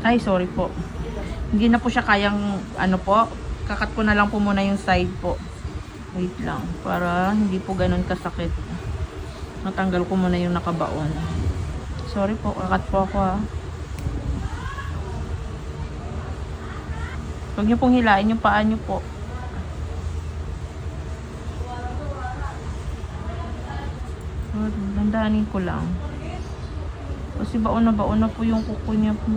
Ay, sorry po. Hindi na po siya kayang, ano po, kakat ko na lang po muna yung side po. Wait lang, para hindi po ganun kasakit. Natanggal ko muna yung nakabaon. Sorry po, kakat po ako ha. Huwag niyo pong hilain yung paa niyo po. Dandahanin ko lang. Kasi baon na po yung kuko niya po.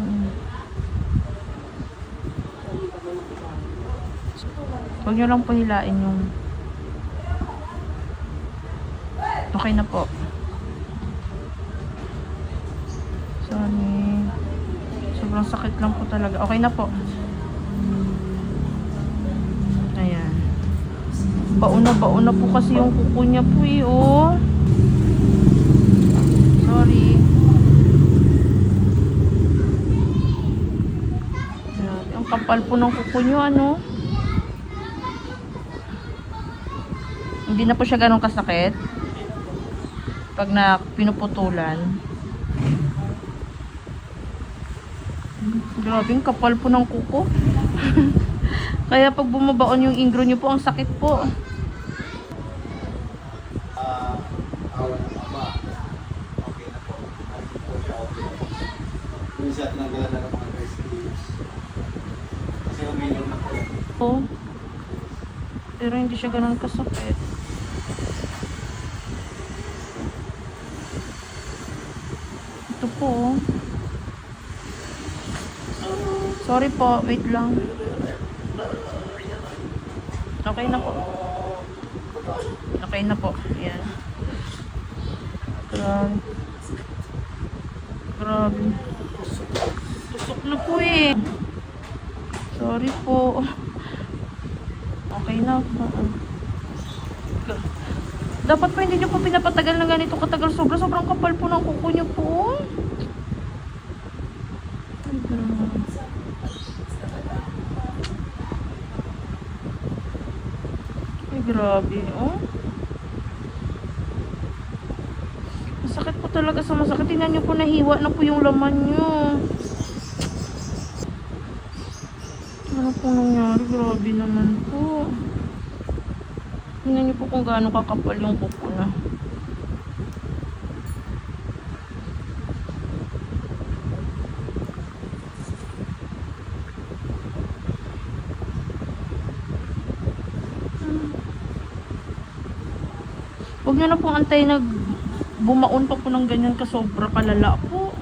Huwag niyo lang po hilain yung... Okay na po. Sorry. Sobrang sakit lang po talaga. Okay na po. Ayan. Baon na po kasi yung kuko niya po eh, oh. Sorry. Ayan. Ang kapal po ng kuko niyo, ano. Hindi na po siya ganun kasakit pag na pinuputulan. Grabe, ang kapal po ng kuko. Kaya pag bumabaon yung ingro nyo po, ang sakit po. Awan ng ama. Okay na po. Ano po siya okay na po. Minsan tinanggalan na ng mga rescues. Kasi uminom na po. Oh. Pero hindi siya ganun kasakit. Ito po. Oh. Sorry po, wait lang. Okay na po. Okay na po. Ayan. Grabe. Grabe. Tusok na po eh. Sorry po. Okay na po. Dapat po hindi nyo po pinapatagal na ganito katagal. Sobrang kapal po ng kuko nyo po. Ay, grabe. Ay, grabe. Oh. Masakit po talaga sa masakit. Tingnan nyo po, nahiwa na po yung laman nyo. Ano po nangyari? Grabe naman po. Tingnan nyo po kung gaano kakapal yung kuko na. Huwag nyo na pong antay na bumaon pa po ng ganyan kasobra kalala po.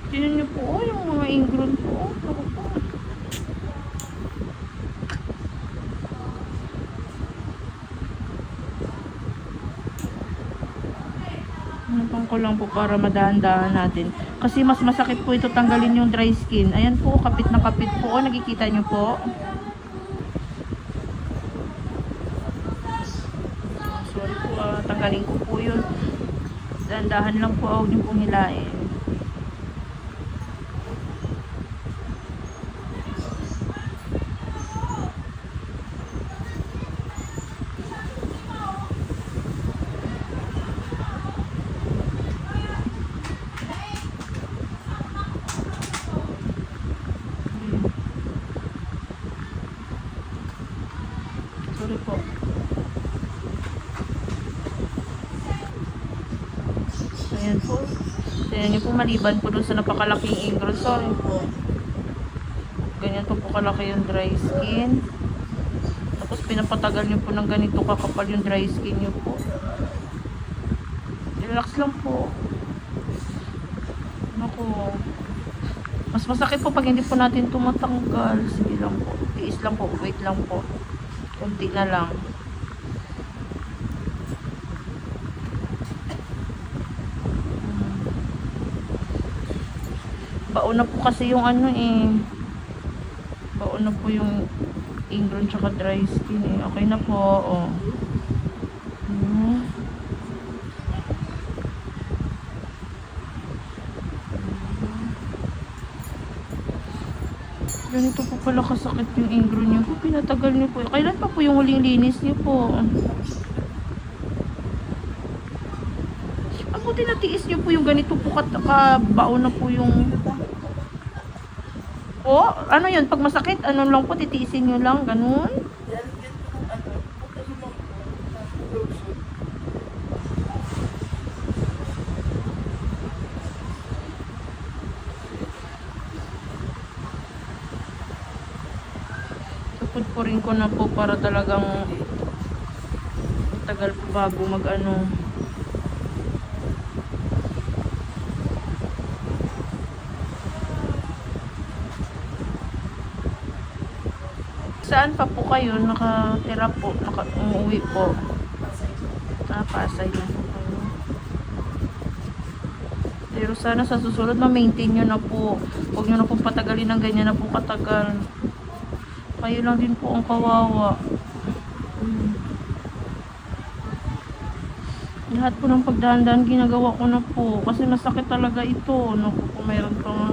Tingnan nyo po, oh, yung mga ingron po. Oh, ako po. Hanapan ko lang po para madahan-dahan natin. Kasi mas masakit po ito tanggalin yung dry skin. Ayan po, kapit na kapit po. Oh, nakikita nyo po. Sorry po, tanggalin ko po yun. Dahan-dahan lang po, huwag nyo pong hilain. Sorry po. Ayan po. Tignan nyo po, maliban po dun sa napakalaking ingro. Sorry po. Ganyan po kalaki yung dry skin. Tapos pinapatagal nyo po ng ganito kakapal yung dry skin nyo po. Relax lang po. Naku. Mas masakit po pag hindi po natin tumatanggal. Sige lang po. Tiis lang po. Wait lang po. Kunti na lang. Baon na po kasi yung ano eh. Baon na po yung ingron tsaka dry skin eh. Okay na po. Oh. Ganito po pala kasakit yung ingro niyo po. Pinatagal niyo po. Kailan pa po yung huling linis niyo po? Ang buti natiis niyo po yung ganito po kabaon na po yung po? Ano yun? Pag masakit, ano lang po, titiisin nyo lang, ganun? Yan, yan po ng ano, pag ano lang po, lotion. Pupudpurin ko na po para talagang tagal po bago mag ano. Saan pa po kayo nakatira po, umuwi po? Pasay lang po kayo. Pero sana sa susunod ma-maintain nyo na po. Huwag nyo na pong patagalin ng ganyan na po katagal. Kayo lang din po ang kawawa. Lahat po ng pagdahan-dahan ginagawa ko na po. Kasi masakit talaga ito. Naku po, mayroon pa nga.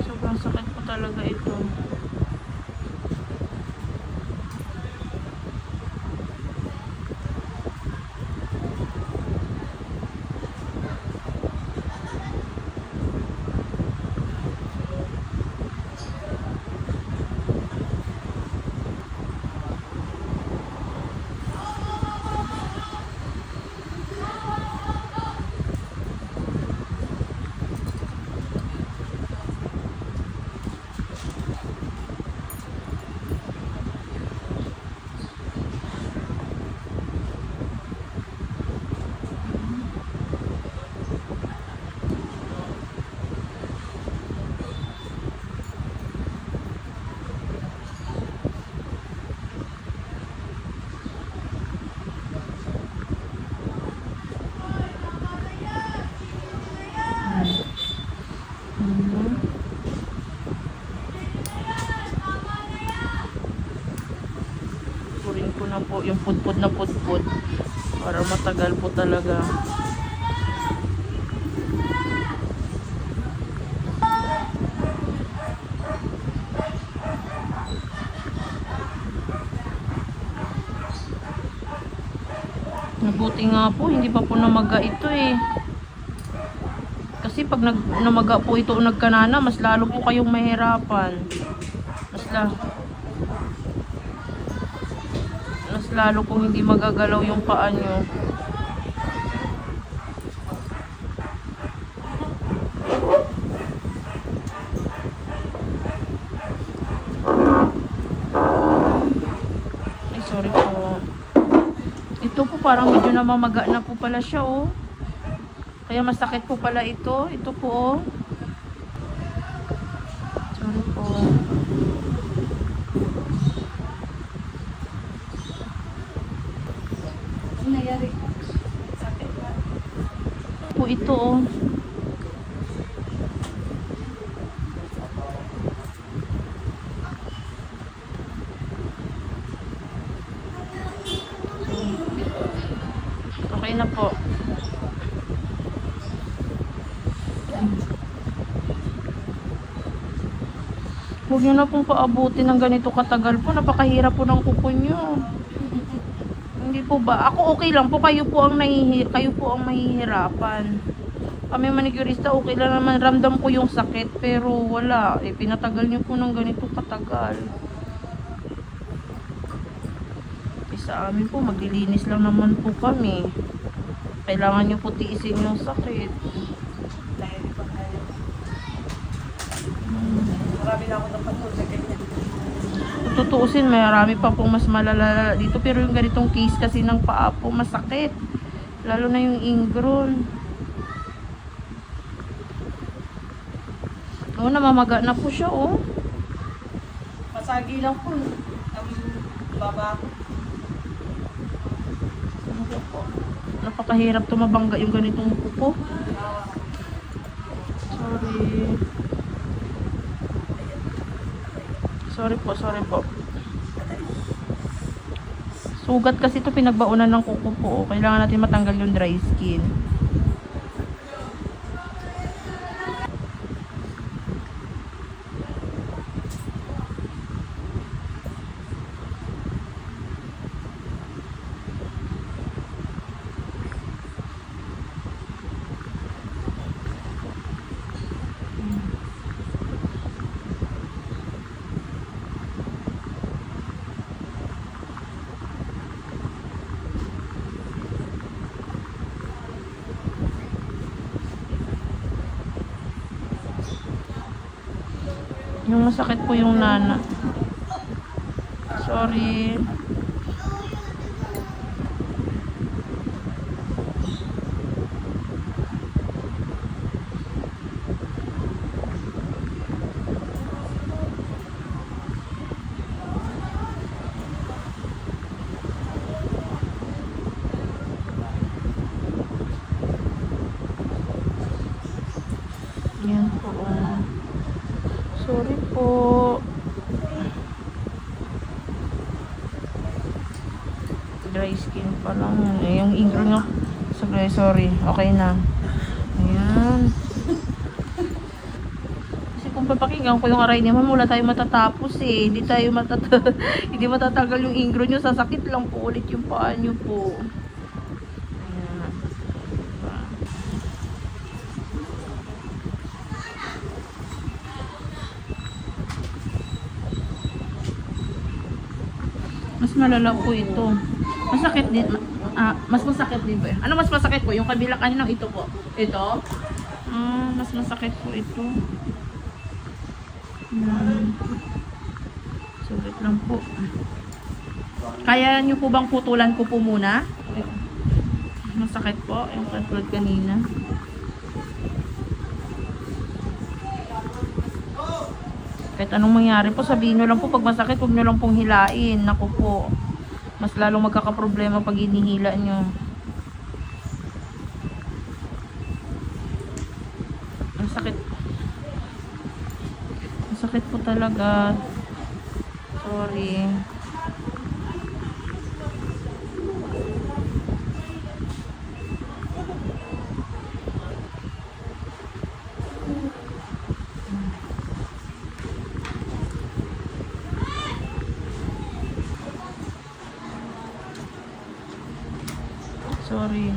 Sobrang sakit po talaga ito. Purin ko na po yung pudpud na pudpud para matagal po talaga. Mabuti nga po, hindi pa po namaga ito eh. Kasi pag namaga po ito o nagkanana, mas lalo po kayong mahirapan. Mas lalo pong hindi magagalaw yung paa nyo. Ay, sorry po. Ito po parang medyo namamaga na po pala siya, oh. Kaya masakit po pala ito. Ito po, oh. Sorry po. Ano nangyari? Sakit ba? Po ito, oh. Okay na po. Huwag nyo na pong paabutin ng ganito katagal po. Napakahirap po ng kuko nyo. Hindi po ba? Ako okay lang po. Kayo po ang mahihirapan. Kami manicurista, okay lang naman. Ramdam ko yung sakit. Pero wala. Pinatagal nyo po ng ganito katagal. Sa amin po, maglilinis lang naman po kami. Kailangan nyo po tiisin yung sakit. Dahil pa tayo. Marami na ako napatol na ganyan. Kung tutuusin, marami pa po mas malala dito. Pero yung ganitong case kasi ng paa po, masakit. Lalo na yung ingrown. Oo, namamaga na po siya, oh. Masagi lang po. Ang baba ko. Napakahirap tumabangga yung ganitong kuko. Sorry po. Sugat kasi ito pinagbaunan ng kuko po. Kailangan natin matanggal yung dry skin. Yung masakit po yung nana. Sorry. Yan po. Sorry po. Dry skin pa lang. Eh, yung ingro nyo. Sorry. Okay na. Ayan. Kasi kung papakinggan ko yung aray niya, wala tayo matatapos eh. Hindi tayo hindi matatanggal yung ingro nyo. Sasakit lang po ulit yung paa nyo po. Ayan. Mas malala po ito. Masakit din. Mas masakit din ba? Ano mas masakit po? Yung kabila kanina ito po. Ito? Mas masakit po ito. Sulit lang po. Kaya nyo po bang putulan ko po muna? Masakit po. Yung katulad kanina. Kahit anong mangyari po, sabihin nyo lang po, pag masakit, huwag nyo lang pong hilain. Naku po, mas lalong magkakaproblema pag hinihila nyo. Ang sakit. Ang sakit po talaga. Sorry. Sorry.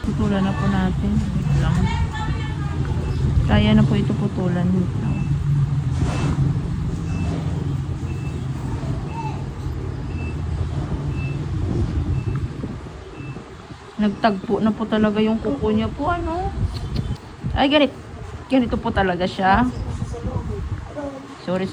Putulan na po natin. Wait lang. Kaya na po ito putulan. Wait lang. Nagtagpo na po talaga yung kuko niya po. Ano? Ay, ganito po talaga siya. Sorry.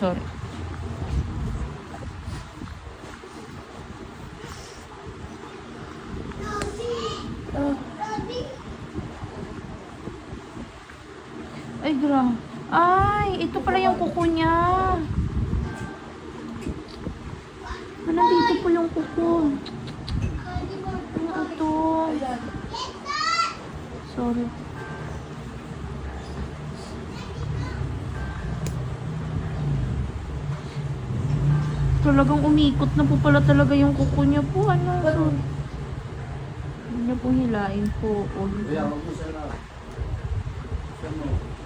Ay, Ay, ito pala yung kuko niya. Nandito po yung kuko. Ano ito? Sorry. Talagang umikot na po pala talaga yung kuko niya po. Ano? Sorry. Hindi niya po hilain po. Kaya wag mo siya na. Siya mo.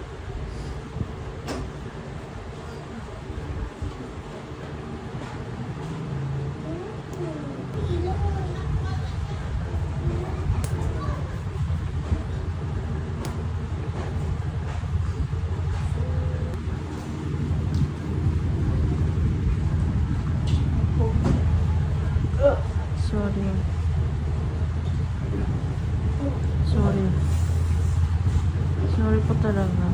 Sorry po talaga.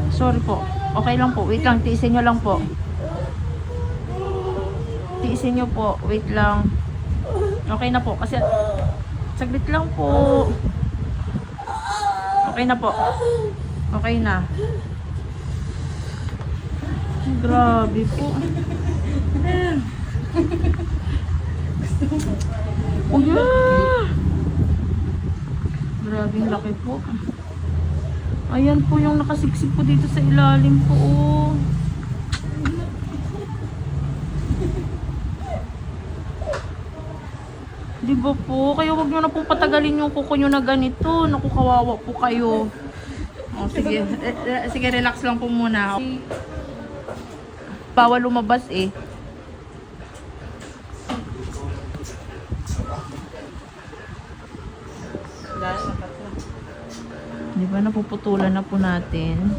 Sorry po. Okay lang po. Wait lang. Tiisin nyo lang po. Tiisin nyo po. Wait lang. Okay na po. Kasi saglit lang po. Okay na po. Okay na. Grabe po. Grabe yung laki po. Ayan po yung nakasiksik po dito sa ilalim po. Oh. Di ba po? Kaya wag nyo na po patagalin yung kuko nyo na ganito. Naku, kawawa po kayo. Oh, sige. Sige, relax lang po muna. Bawal lumabas eh. Di ba napuputulan na po natin?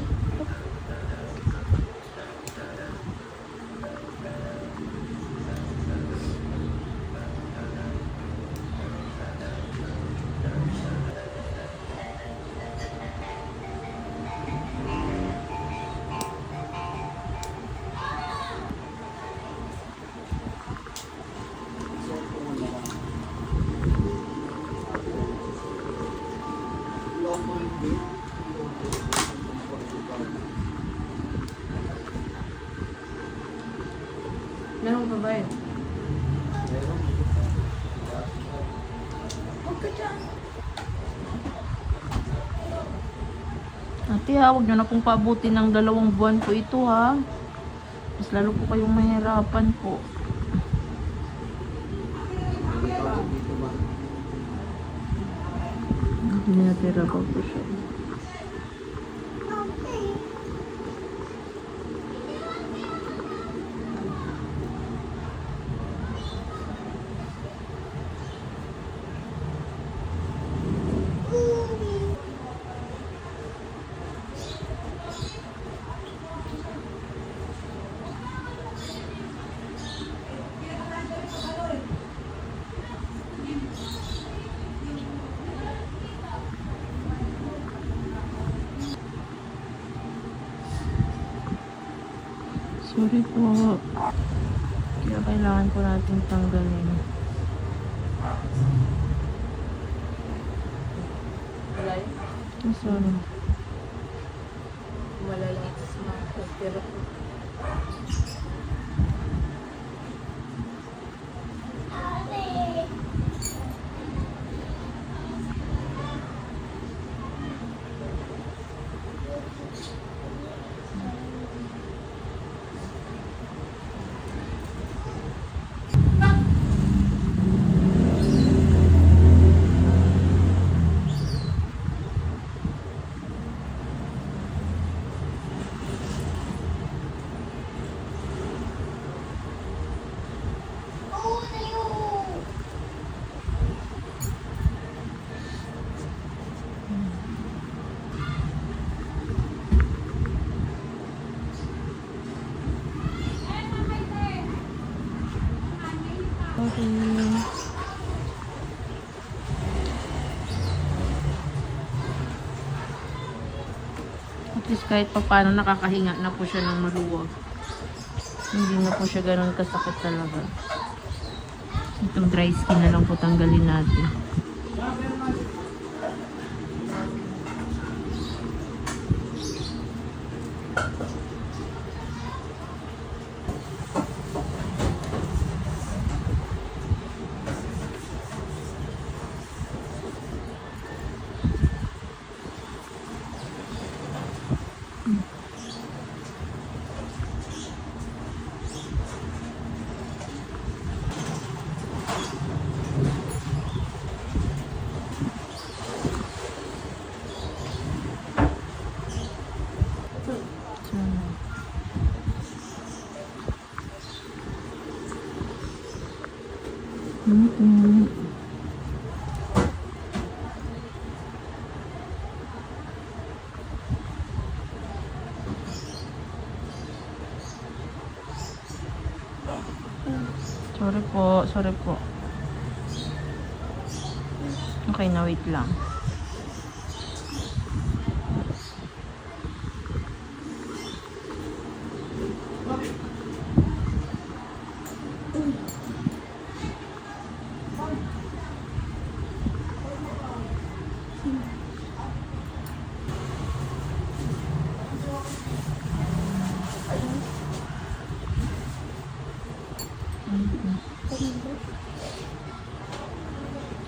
Meron ba ba yun? Meron. Huwag ka dyan. Ate ha, huwag nyo na pong paabutin ng 2 buwan po ito ha. Mas lalo po kayong mahirapan po. Dito ba? Hindi natira pa po siya. Sorry po. Kaya kailangan po natin tanggalin. Sorry. Wala lang sa mga pero Sorry. At least kahit pa paano nakakahinga na po siya ng maluwag. Hindi na po siya ganun kasakit talaga. Itong dry skin na lang po tanggalin natin. Sorry po, sorry po. Okay na, wait lang.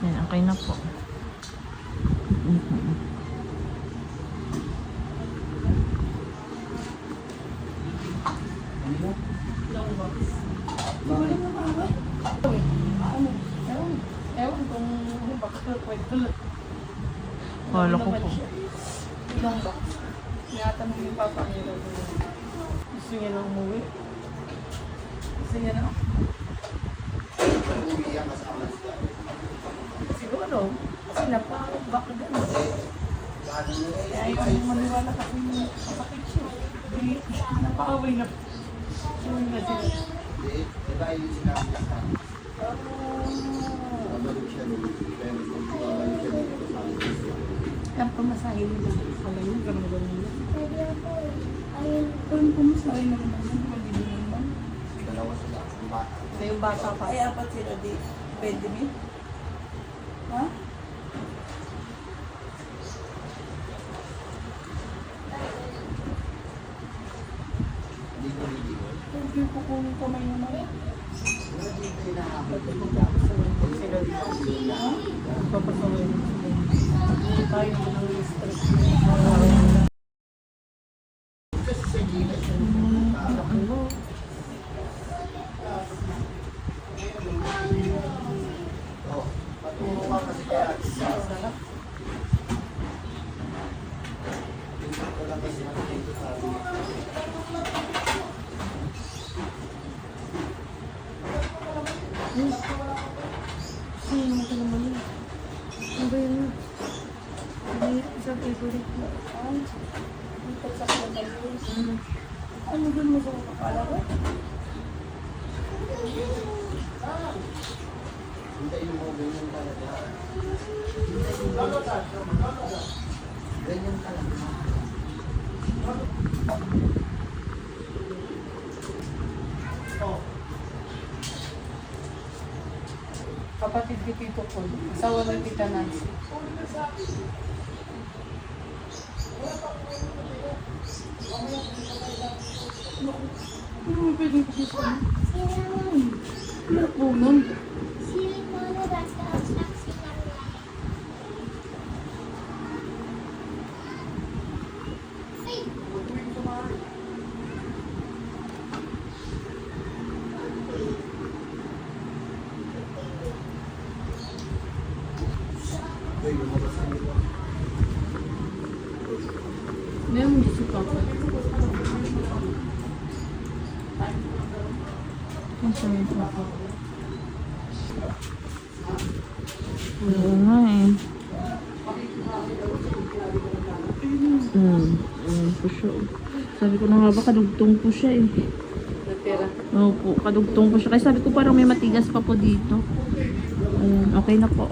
Yan, okay na po. ewan kung bakit pwede. Wala ko po. Long box. Tinatanong yung papa niya. Gusto niya na umuwi. Gusto niya na. Umiiyak ka sa alas. Siguro. Kasi baka gano'n. Lahat ng Kaya yung maniwala kasi yung kapatid siya. Hindi, napakaway na. Uwi na sila. Hindi, diba yung sinabi niya sa akin? Babalik siya dito. Pero babalik siya dito sa akin. Ang pamasahin nila. Alam mo, gano'n-gano'n nila. Kung pamasahin na naman, magbibigay naman. Dalawa sila. Ang bata. Sa yung bata pa. Ay, apat sila di. Pwede mi? Ha? Dito. yung kukunin kamay naman. Papasawin. Tayo ng stress. Oh, matulong ka kasi kaya. Sarap. Tingnan ko lang kasi dito sabi. Sino ka naman yun? Ano ba yun? Ano yun? Isang favorite mo. Ay, ang pagsakla na yun. Ano doon mo sa kapala ko? Hintayin mo, ganyan talaga. Ganyan talaga. Kapatid ni Tito ko. Asawa ng Tita Nancy. Ano mo pwedeng dito? Ano po nun? Uy, lumabas na dito. Meron dito si Papa. Ang sabi ko. Oo nga eh. Ayan po siya. Sabi ko na nga ba, kadugtong po siya eh. Natira. Opo, kadugtong po siya. Kaya sabi ko parang may matigas pa po dito. Ayan, okay na po.